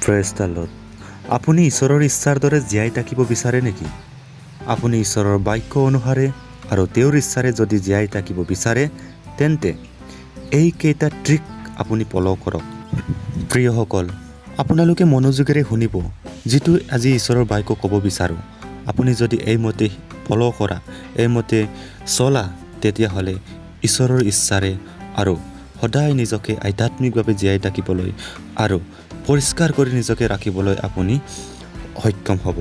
Praise the lord. আপুনি ঈশ্বৰৰ ইচ্ছাৰ দৰে জীয়াই থাকিব বিচাৰে নেকি? আপুনি ঈশ্বৰৰ বাক্য অনুসাৰে আৰু তেওঁৰ ইচ্ছাৰে যদি জীয়াই থাকিব বিচাৰে তেন্তে এইকেইটা ট্ৰিক আপুনি ফ'ল' কৰক। প্ৰিয়সকল, আপোনালোকে মনোযোগেৰে শুনিব যিটো আজি ঈশ্বৰৰ বাক্য ক'ব বিচাৰোঁ। আপুনি যদি এইমতে ফ'ল' কৰা, এইমতে চলা, তেতিয়াহ'লে ঈশ্বৰৰ ইচ্ছাৰে আৰু সদায় নিজকে আধ্যাত্মিকভাৱে জীয়াই থাকিবলৈ আৰু পৰিষ্কাৰ কৰি নিজকে ৰাখিবলৈ আপুনি সক্ষম হ'ব।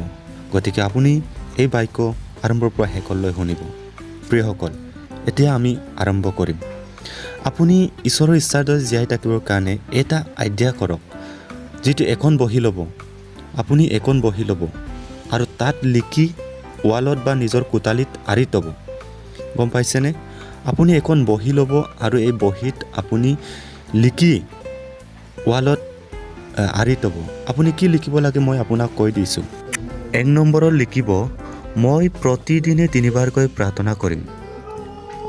গতিকে আপুনি এই বাক্য আৰম্ভৰ পৰা শেষলৈ শুনিব। প্ৰিয়সকল, এতিয়া আমি আৰম্ভ কৰিম। আপুনি ঈশ্বৰৰ ইচ্ছাৰ দৰে জীয়াই থাকিবৰ কাৰণে এটা আইডিয়া কৰক, যিটো এখন বহি ল'ব। আপুনি এখন বহি ল'ব আৰু তাত লিখি ৱালত বা নিজৰ কোঠালিত আঁৰি থ'ব। গম পাইছেনে? আপুনি এখন বহি ল'ব আৰু এই বহীত আপুনি লিখি ৱালত আঁৰি থ'ব। আপুনি কি লিখিব লাগে মই আপোনাক কৈ দিছোঁ। 1 নম্বৰত লিখিব, মই প্ৰতিদিনে 3 বাৰকৈ প্ৰাৰ্থনা কৰিম।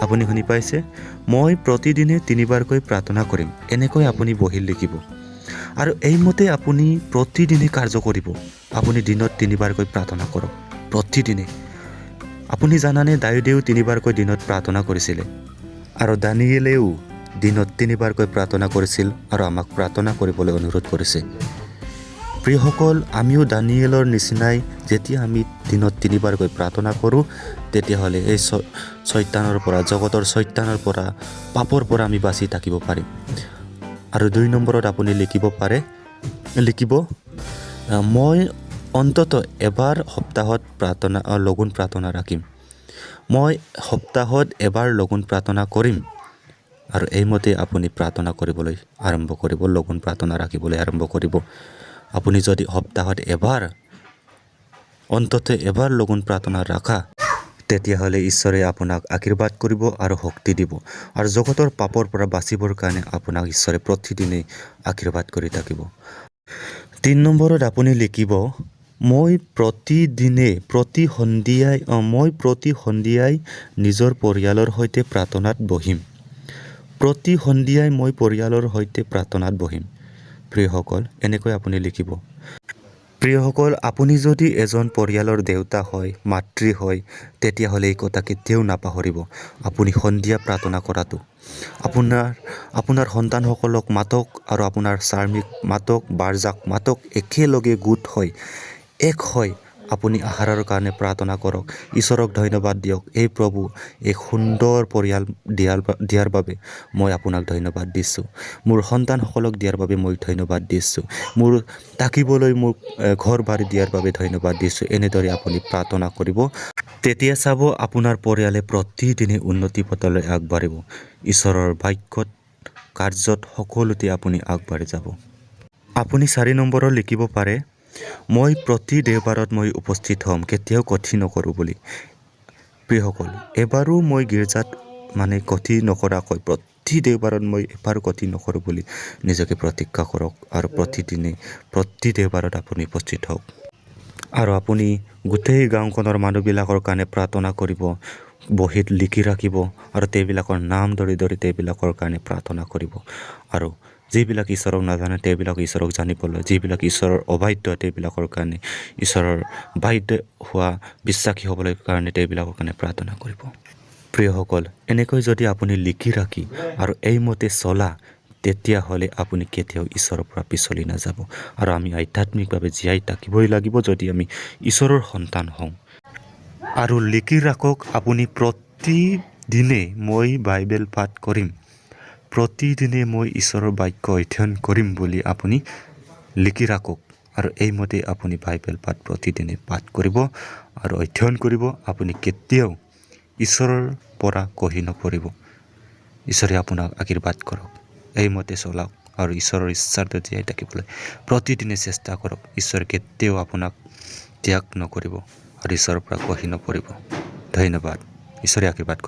আপুনি শুনি পাইছে? মই প্ৰতিদিনে 3 বাৰকৈ প্ৰাৰ্থনা কৰিম। এনেকৈ আপুনি বহীত লিখিব আৰু এইমতে আপুনি প্ৰতিদিনে কাৰ্য কৰিব। আপুনি দিনত 3 বাৰকৈ প্ৰাৰ্থনা কৰক, প্ৰতিদিনে। আপুনি জানানে দাউদেও 3 বাৰকৈ দিনত প্ৰাৰ্থনা কৰিছিলে আৰু দানিয়েলেও দিনত 3 বাৰকৈ প্ৰাৰ্থনা কৰিছিল আৰু আমাক প্ৰাৰ্থনা কৰিবলৈ অনুৰোধ কৰিছে। প্ৰিয়সকল, আমিও দানিয়েলৰ নিচিনাই যেতিয়া আমি দিনত 3 বাৰকৈ প্ৰাৰ্থনা কৰোঁ, তেতিয়াহ'লে এই শয়তানৰ পৰা, জগতৰ শয়তানৰ পৰা, পাপৰ পৰা আমি বাচি থাকিব পাৰিম। আৰু 2 নম্বৰত আপুনি লিখিব, মই অন্ততঃ এবাৰ সপ্তাহত লঘোণ প্ৰাৰ্থনা ৰাখিম। মই সপ্তাহত এবাৰ লঘোণ প্ৰাৰ্থনা কৰিম। আৰু এইমতে আপুনি প্ৰাৰ্থনা কৰিবলৈ আৰম্ভ কৰিব, লঘোণ প্ৰাৰ্থনা ৰাখিবলৈ আৰম্ভ কৰিব। আপুনি যদি সপ্তাহত অন্ততঃ এবাৰ লঘোণ প্ৰাৰ্থনা ৰাখা, তেতিয়াহ'লে ঈশ্বৰে আপোনাক আশীৰ্বাদ কৰিব আৰু শক্তি দিব। আৰু জগতৰ পাপৰ পৰা বাচিবৰ কাৰণে আপোনাক ঈশ্বৰে প্ৰতিদিনেই আশীৰ্বাদ কৰি থাকিব। 3 নম্বৰত আপুনি লিখিব, মই প্ৰতি সন্ধিয়াই নিজৰ পৰিয়ালৰ সৈতে প্ৰাৰ্থনাত বহিম। প্ৰতি সন্ধিয়াই মই পৰিয়ালৰ সৈতে প্ৰাৰ্থনাত বহিম। প্ৰিয়সকল, এনেকৈ আপুনি লিখিব। প্ৰিয়সকল, আপুনি যদি এজন পৰিয়ালৰ দেউতা হয়, মাতৃ হয়, তেতিয়াহ'লে এই কথা কেতিয়াও নাপাহৰিব। আপুনি সন্ধিয়া প্ৰাৰ্থনা কৰাটো। আপোনাৰ সন্তানসকলক মাতক আৰু আপোনাৰ স্বামীক মাতক, বাৰজাক মাতক, একেলগে গোট হয়, এক হয় আপুনি আহাৰৰ কাৰণে প্ৰাৰ্থনা কৰক। ঈশ্বৰক ধন্যবাদ দিয়ক। এই প্ৰভু, এই সুন্দৰ পৰিয়াল দিয়াৰ বাবে মই আপোনাক ধন্যবাদ দিছোঁ। মোৰ সন্তানসকলক দিয়াৰ বাবে মই ধন্যবাদ দিছোঁ। মোৰ থাকিবলৈ মোৰ ঘৰ বাৰী দিয়াৰ বাবে ধন্যবাদ দিছোঁ। এনেদৰে আপুনি প্ৰাৰ্থনা কৰিব। তেতিয়া চাব আপোনাৰ পৰিয়ালে প্ৰতিদিনে উন্নতি পথলৈ আগবাঢ়িব। ঈশ্বৰৰ বাক্যত, কাৰ্যত, সকলোতে আপুনি আগবাঢ়ি যাব। আপুনি 4 নম্বৰত লিখিব পাৰে, মই প্ৰতি দেওবাৰত মই উপস্থিত হ'ম, কেতিয়াও ক্ষতি নকৰোঁ বুলি। প্ৰিয়সকল, এবাৰো মই গীৰ্জাত ক্ষতি নকৰাকৈ প্ৰতি দেওবাৰত মই এবাৰো ক্ষতি নকৰোঁ বুলি নিজকে প্ৰতিজ্ঞা কৰক আৰু প্ৰতি দেওবাৰত আপুনি উপস্থিত হওক। আৰু আপুনি গোটেই গাঁওখনৰ মানুহবিলাকৰ কাৰণে প্ৰাৰ্থনা কৰিব, বহীত লিখি ৰাখিব আৰু তেওঁবিলাকৰ নাম ধৰি তেওঁবিলাকৰ কাৰণে প্ৰাৰ্থনা কৰিব। আৰু যিবিলাক ঈশ্বৰক নাজানে তেওঁবিলাক ঈশ্বৰক জানিবলৈ, যিবিলাক ঈশ্বৰৰ অবাধ্য তেওঁবিলাকৰ কাৰণে, ঈশ্বৰৰ বাধ্য হোৱা বিশ্বাসী হ'বলৈ কাৰণে তেওঁবিলাকৰ কাৰণে প্ৰাৰ্থনা কৰিব। প্ৰিয়সকল, এনেকৈ যদি আপুনি লিখি ৰাখি আৰু এইমতে চলা, তেতিয়াহ'লে আপুনি কেতিয়াও ঈশ্বৰৰ পৰা পিছলি নাযাব। আৰু আমি আধ্যাত্মিকভাৱে জীয়াই থাকিবই লাগিব যদি আমি ঈশ্বৰৰ সন্তান হওঁ। আৰু লিখি ৰাখক, আপুনি প্ৰতিদিনে মই বাইবেল পাঠ কৰিম, প্ৰতিদিনে মই ঈশ্বৰৰ বাক্য অধ্যয়ন কৰিম বুলি আপুনি লিখি ৰাখক। আৰু এইমতে আপুনি বাইবেল পাঠ প্ৰতিদিনে পাঠ কৰিব আৰু অধ্যয়ন কৰিব। আপুনি কেতিয়াও ঈশ্বৰৰ পৰা কহি নপৰিব। ঈশ্বৰে আপোনাক আশীৰ্বাদ কৰক। এইমতে চলাওক আৰু ঈশ্বৰৰ ইচ্ছাৰ দৰে জীয়াই থাকিবলৈ প্ৰতিদিনে চেষ্টা কৰক। ঈশ্বৰে কেতিয়াও আপোনাক ত্যাগ নকৰিব আৰু ঈশ্বৰৰ পৰা কহি নপৰিব। ধন্যবাদ। ঈশ্বৰে আশীৰ্বাদ কৰক।